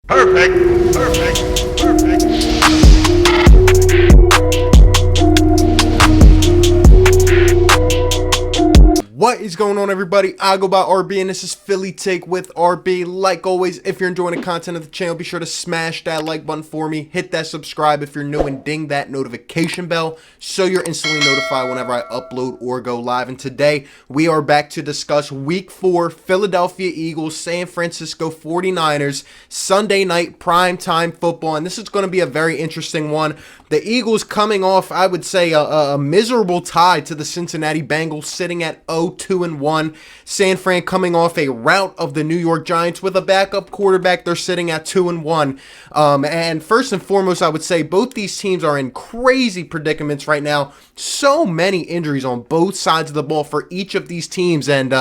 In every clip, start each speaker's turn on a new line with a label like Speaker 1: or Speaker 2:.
Speaker 1: Perfect. Perfect. Perfect.
Speaker 2: What is going on, everybody? I go by RB, and this is Philly Take with RB. Like always, if you're enjoying the content of the channel, be sure to smash that like button for me. Hit that subscribe if you're new, and ding that notification bell so you're instantly notified whenever I upload or go live. And today, we are back to discuss Week 4 Philadelphia Eagles, San Francisco 49ers, Sunday night primetime football. And this is going to be a very interesting one. The Eagles coming off, I would say, a miserable tie to the Cincinnati Bengals, sitting at 0-2-1. San Fran coming off a rout of the New York Giants with a backup quarterback. They're sitting at 2-1. And first and foremost, I would say both these teams are in crazy predicaments right now. So many injuries on both sides of the ball for each of these teams. And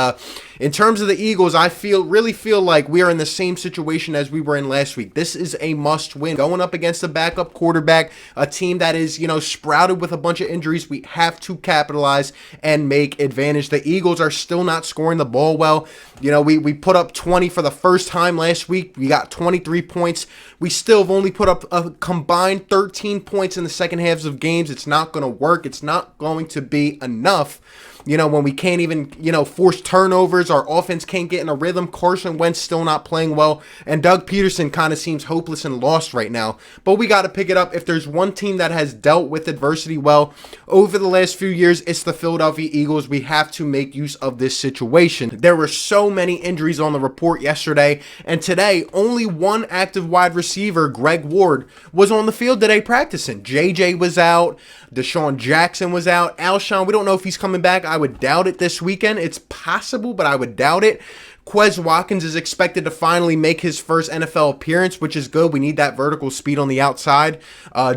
Speaker 2: in terms of the Eagles, I really feel like we are in the same situation as we were in last week. This is a must win. Going up against a backup quarterback, a team that is, sprouted with a bunch of injuries, we have to capitalize and make advantage. The Eagles are still not scoring the ball well. We put up 20 for the first time last week. We got 23 points. We still have only put up a combined 13 points in the second halves of games. It's not going to work. It's not going to be enough. When we can't even, force turnovers, our offense can't get in a rhythm. Carson Wentz still not playing well, and Doug Peterson kind of seems hopeless and lost right now. But we got to pick it up. If there's one team that has dealt with adversity well over the last few years, it's the Philadelphia Eagles. We have to make use of this situation. There were so many injuries on the report yesterday, and today, only one active wide receiver, Greg Ward, was on the field today practicing. JJ was out. Deshaun Jackson was out. Alshon, we don't know if he's coming back. I would doubt it this weekend. It's possible, but I would doubt it. Quez Watkins is expected to finally make his first NFL appearance, which is good. We need that vertical speed on the outside.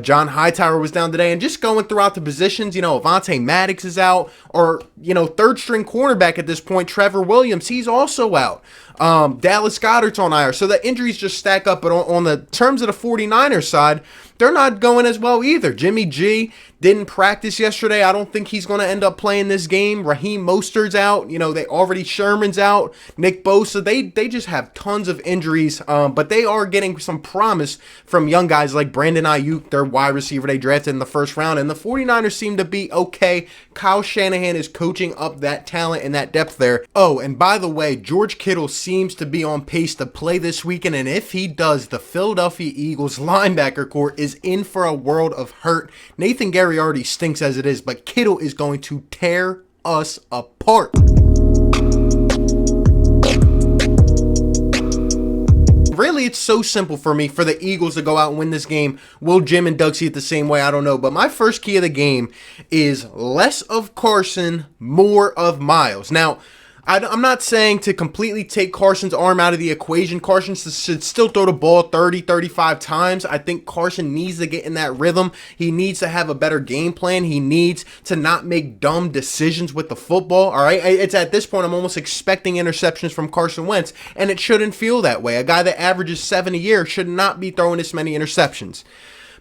Speaker 2: John Hightower was down today. And just going throughout the positions, Avonte Maddox is out. Or, third string cornerback at this point, Trevor Williams, he's also out. Dallas Goedert's on IR. So the injuries just stack up. But on the terms of the 49ers side, they're not going as well either. Jimmy G didn't practice yesterday. I don't think he's going to end up playing this game. Raheem Mostert's out. Sherman's out. Nick Bosa. They just have tons of injuries. But they are getting some promise from young guys like Brandon Ayuk, their wide receiver they drafted in the first round. And the 49ers seem to be okay. Kyle Shanahan is coaching up that talent and that depth there. Oh, and by the way, George Kittle seems to be on pace to play this weekend. And if he does, the Philadelphia Eagles linebacker corps is in for a world of hurt. Nathan Gary already stinks as it is, but Kittle is going to tear us apart. Really, it's so simple for me for the Eagles to go out and win this game. Will Jim and Doug see it the same way? I don't know. But my first key of the game is less of Carson, more of Miles. Now, I'm not saying to completely take Carson's arm out of the equation. Carson should still throw the ball 30, 35 times. I think Carson needs to get in that rhythm. He needs to have a better game plan. He needs to not make dumb decisions with the football, all right? It's at this point, I'm almost expecting interceptions from Carson Wentz, and it shouldn't feel that way. A guy that averages 7 a year should not be throwing this many interceptions.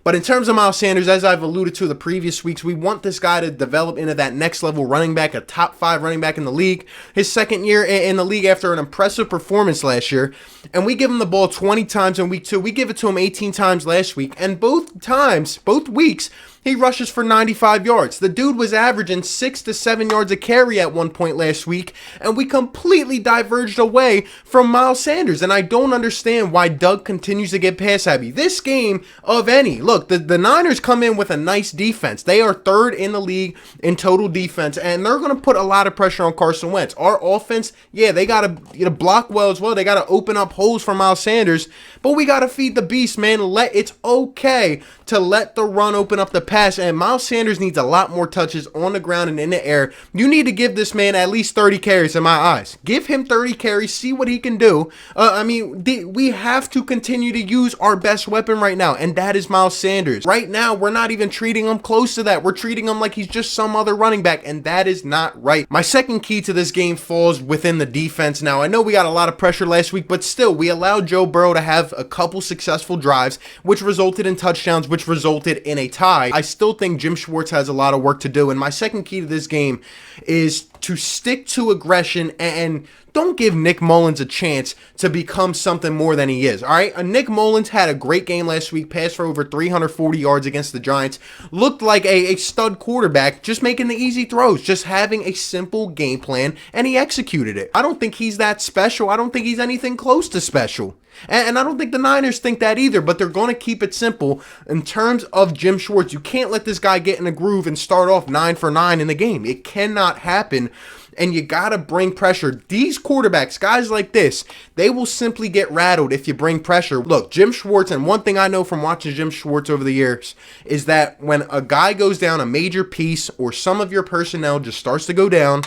Speaker 2: But in terms of Miles Sanders, as I've alluded to the previous weeks, we want this guy to develop into that next level running back, a top 5 running back in the league. His second year in the league after an impressive performance last year. And we give him the ball 20 times in week 2. We give it to him 18 times last week. And both weeks, he rushes for 95 yards. The dude was averaging 6 to 7 yards a carry at one point last week, and we completely diverged away from Miles Sanders. And I don't understand why Doug continues to get pass happy. This game of any, look, the Niners come in with a nice defense. They are third in the league in total defense, and they're going to put a lot of pressure on Carson Wentz. Our offense, yeah, they got to block well as well. They got to open up holes for Miles Sanders, but we got to feed the beast, man. It's okay to let the run open up the pass, and Miles Sanders needs a lot more touches on the ground and in the air. You need to give this man at least 30 carries in my eyes. Give him 30 carries, see what he can do. We have to continue to use our best weapon right now, and that is Miles Sanders. Right now, we're not even treating him close to that. We're treating him like he's just some other running back, and that is not right. My second key to this game falls within the defense. Now, I know we got a lot of pressure last week, but still, we allowed Joe Burrow to have a couple successful drives, which resulted in touchdowns, which resulted in a tie. I still think Jim Schwartz has a lot of work to do, and my second key to this game is to stick to aggression and don't give Nick Mullins a chance to become something more than he is, all right? Nick Mullins had a great game last week, passed for over 340 yards against the Giants, looked like a stud quarterback, just making the easy throws, just having a simple game plan, and he executed it. I don't think he's that special. I don't think he's anything close to special. And I don't think the Niners think that either, but they're going to keep it simple. In terms of Jim Schwartz, you can't let this guy get in a groove and start off 9 for 9 in the game. It cannot happen, and you got to bring pressure. These quarterbacks, guys like this, they will simply get rattled if you bring pressure. Look, Jim Schwartz, and one thing I know from watching Jim Schwartz over the years is that when a guy goes down a major piece or some of your personnel just starts to go down,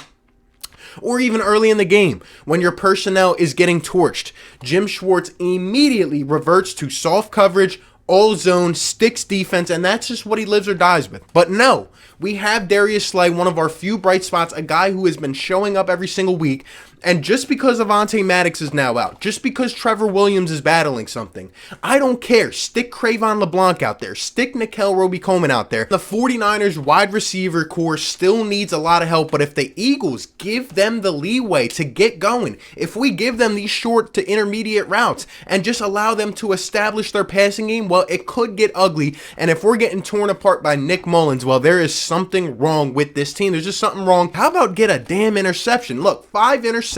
Speaker 2: or even early in the game, when your personnel is getting torched, Jim Schwartz immediately reverts to soft coverage, all zone, sticks defense, and that's just what he lives or dies with. But no, we have Darius Slay, one of our few bright spots, a guy who has been showing up every single week. And just because Avonte Maddox is now out, just because Trevor Williams is battling something, I don't care. Stick Cravon LeBlanc out there. Stick Nickel Roby-Coleman out there. The 49ers wide receiver core still needs a lot of help, but if the Eagles give them the leeway to get going, if we give them these short to intermediate routes and just allow them to establish their passing game, well, it could get ugly. And if we're getting torn apart by Nick Mullins, well, there is something wrong with this team. There's just something wrong. How about get a damn interception? Look, 5 interceptions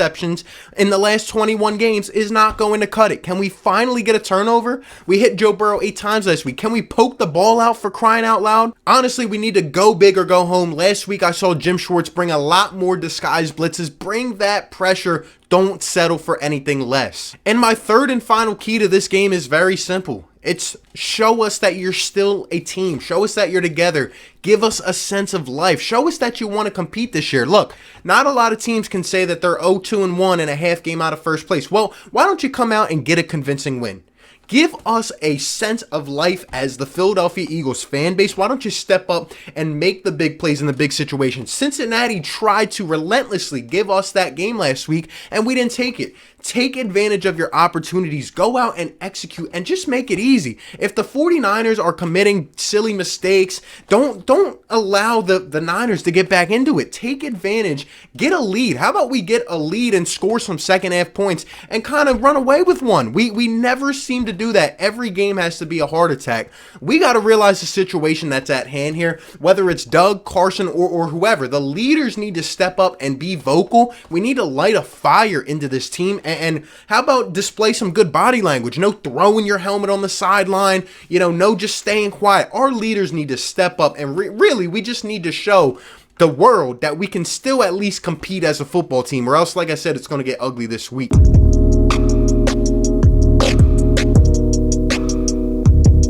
Speaker 2: in the last 21 games is not going to cut it. Can we finally get a turnover? We hit Joe Burrow 8 times last week. Can we poke the ball out, for crying out loud? Honestly, we need to go big or go home. Last week I saw Jim Schwartz bring a lot more disguised blitzes. Bring that pressure. Don't settle for anything less. And my third and final key to this game is very simple. It's show us that you're still a team. Show us that you're together. Give us a sense of life. Show us that you want to compete this year. Look, not a lot of teams can say that they're 0-2-1 and a half game out of first place. Well, why don't you come out and get a convincing win? Give us a sense of life as the Philadelphia Eagles fan base. Why don't you step up and make the big plays in the big situations? Cincinnati tried to relentlessly give us that game last week, and we didn't take it. Take advantage of your opportunities. Go out and execute and just make it easy. If the 49ers are committing silly mistakes, don't allow the Niners to get back into it. Take advantage. Get a lead. How about we get a lead and score some second half points and kind of run away with one? We never seem to do that. Every game has to be a heart attack. We got to realize the situation that's at hand here, whether it's Doug, Carson, or whoever. The leaders need to step up and be vocal. We need to light a fire into this team. And how about display some good body language? No throwing your helmet on the sideline. No just staying quiet. Our leaders need to step up, and really, we just need to show the world that we can still at least compete as a football team, or else, like I said, it's going to get ugly this week.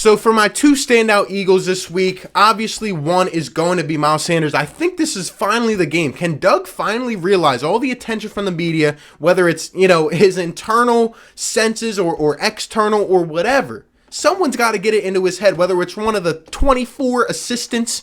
Speaker 2: So for my 2 standout Eagles this week, obviously one is going to be Miles Sanders. I think this is finally the game. Can Doug finally realize all the attention from the media, whether it's, his internal senses or external or whatever? Someone's got to get it into his head, whether it's one of the 24 assistants.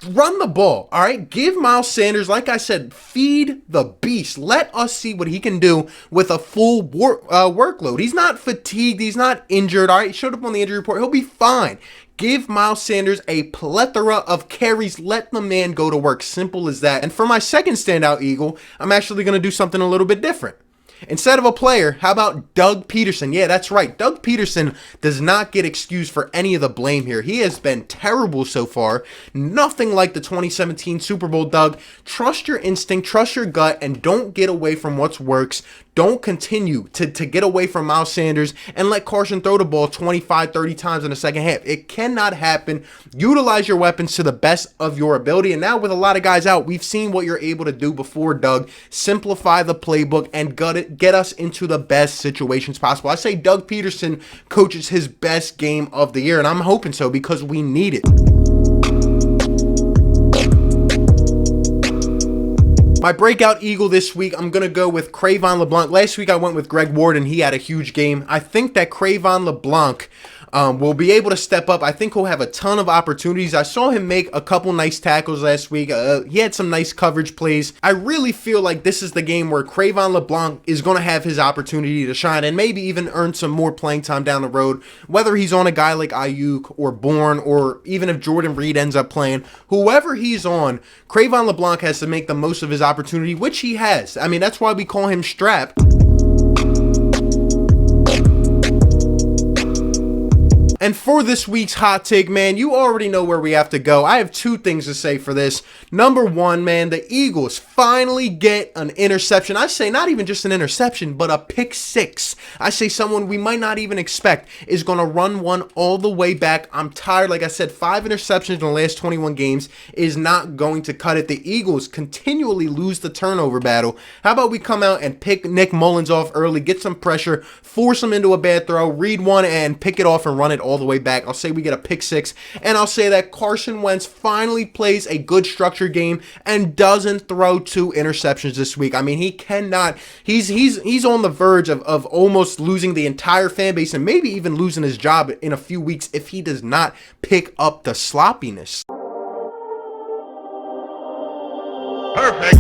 Speaker 2: Run the ball, all right? Give Miles Sanders, like I said, feed the beast. Let us see what he can do with a full workload. He's not fatigued. He's not injured, all right? He showed up on the injury report. He'll be fine. Give Miles Sanders a plethora of carries. Let the man go to work. Simple as that. And for my second standout Eagle, I'm actually going to do something a little bit different. Instead of a player, how about Doug Peterson? Yeah, that's right. Doug Peterson does not get excused for any of the blame here. He has been terrible so far. Nothing like the 2017 Super Bowl, Doug. Trust your instinct, trust your gut, and don't get away from what works. Don't continue to get away from Miles Sanders and let Carson throw the ball 25, 30 times in the second half. It cannot happen. Utilize your weapons to the best of your ability. And now with a lot of guys out, we've seen what you're able to do before, Doug. Simplify the playbook and get us into the best situations possible. I say Doug Peterson coaches his best game of the year, and I'm hoping so because we need it. My breakout Eagle this week, I'm going to go with Cravon LeBlanc. Last week I went with Greg Ward, and he had a huge game. I think that Cravon LeBlanc will be able to step up. I think he'll have a ton of opportunities. I saw him make a couple nice tackles last week. He had some nice coverage plays. I really feel like this is the game where Cre'Von LeBlanc is going to have his opportunity to shine and maybe even earn some more playing time down the road, whether he's on a guy like Ayuk or Bourne, or even if Jordan Reed ends up playing. Whoever he's on, Cre'Von LeBlanc has to make the most of his opportunity, which he has. I mean, that's why we call him Strap. And for this week's hot take, man, you already know where we have to go. I have two things to say for this. Number one, man, the Eagles finally get an interception. I say not even just an interception, but a pick six. I say someone we might not even expect is going to run one all the way back. I'm tired. Like I said, 5 interceptions in the last 21 games is not going to cut it. The Eagles continually lose the turnover battle. How about we come out and pick Nick Mullins off early, get some pressure, force him into a bad throw, read one, and pick it off and run it all the way back. I'll say we get a pick six, and I'll say that Carson Wentz finally plays a good structured game and doesn't throw 2 interceptions this week. I mean, he cannot. He's on the verge of almost losing the entire fan base and maybe even losing his job in a few weeks if he does not pick up the sloppiness.
Speaker 1: Perfect.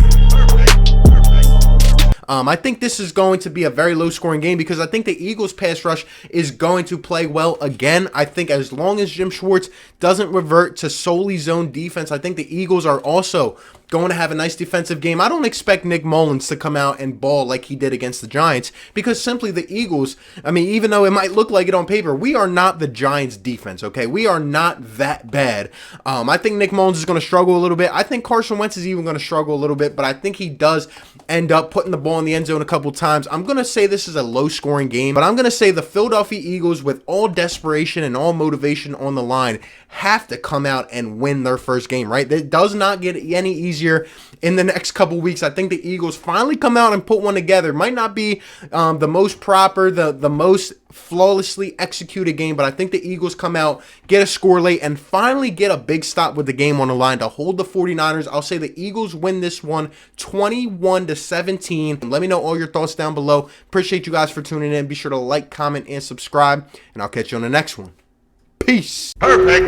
Speaker 2: I think this is going to be a very low-scoring game because I think the Eagles' pass rush is going to play well again. I think as long as Jim Schwartz doesn't revert to solely zone defense, I think the Eagles are also going to have a nice defensive game. I don't expect Nick Mullins to come out and ball like he did against the Giants because simply the Eagles, I mean, even though it might look like it on paper, we are not the Giants defense, okay? We are not that bad. I think Nick Mullins is going to struggle a little bit. I think Carson Wentz is even going to struggle a little bit, but I think he does end up putting the ball in the end zone a couple times. I'm going to say this is a low-scoring game, but I'm going to say the Philadelphia Eagles, with all desperation and all motivation on the line, have to come out and win their first game, right? It does not get any easier in the next couple weeks. I think the Eagles finally come out and put one together. Might not be the most proper, the most flawlessly executed game, but I think the Eagles come out, get a score late, and finally get a big stop with the game on the line to hold the 49ers. I'll say the Eagles win this one 21-17. Let me know all your thoughts down below. Appreciate you guys for tuning in. Be sure to like, comment, and subscribe, and I'll catch you on the next one. Peace.
Speaker 1: Perfect.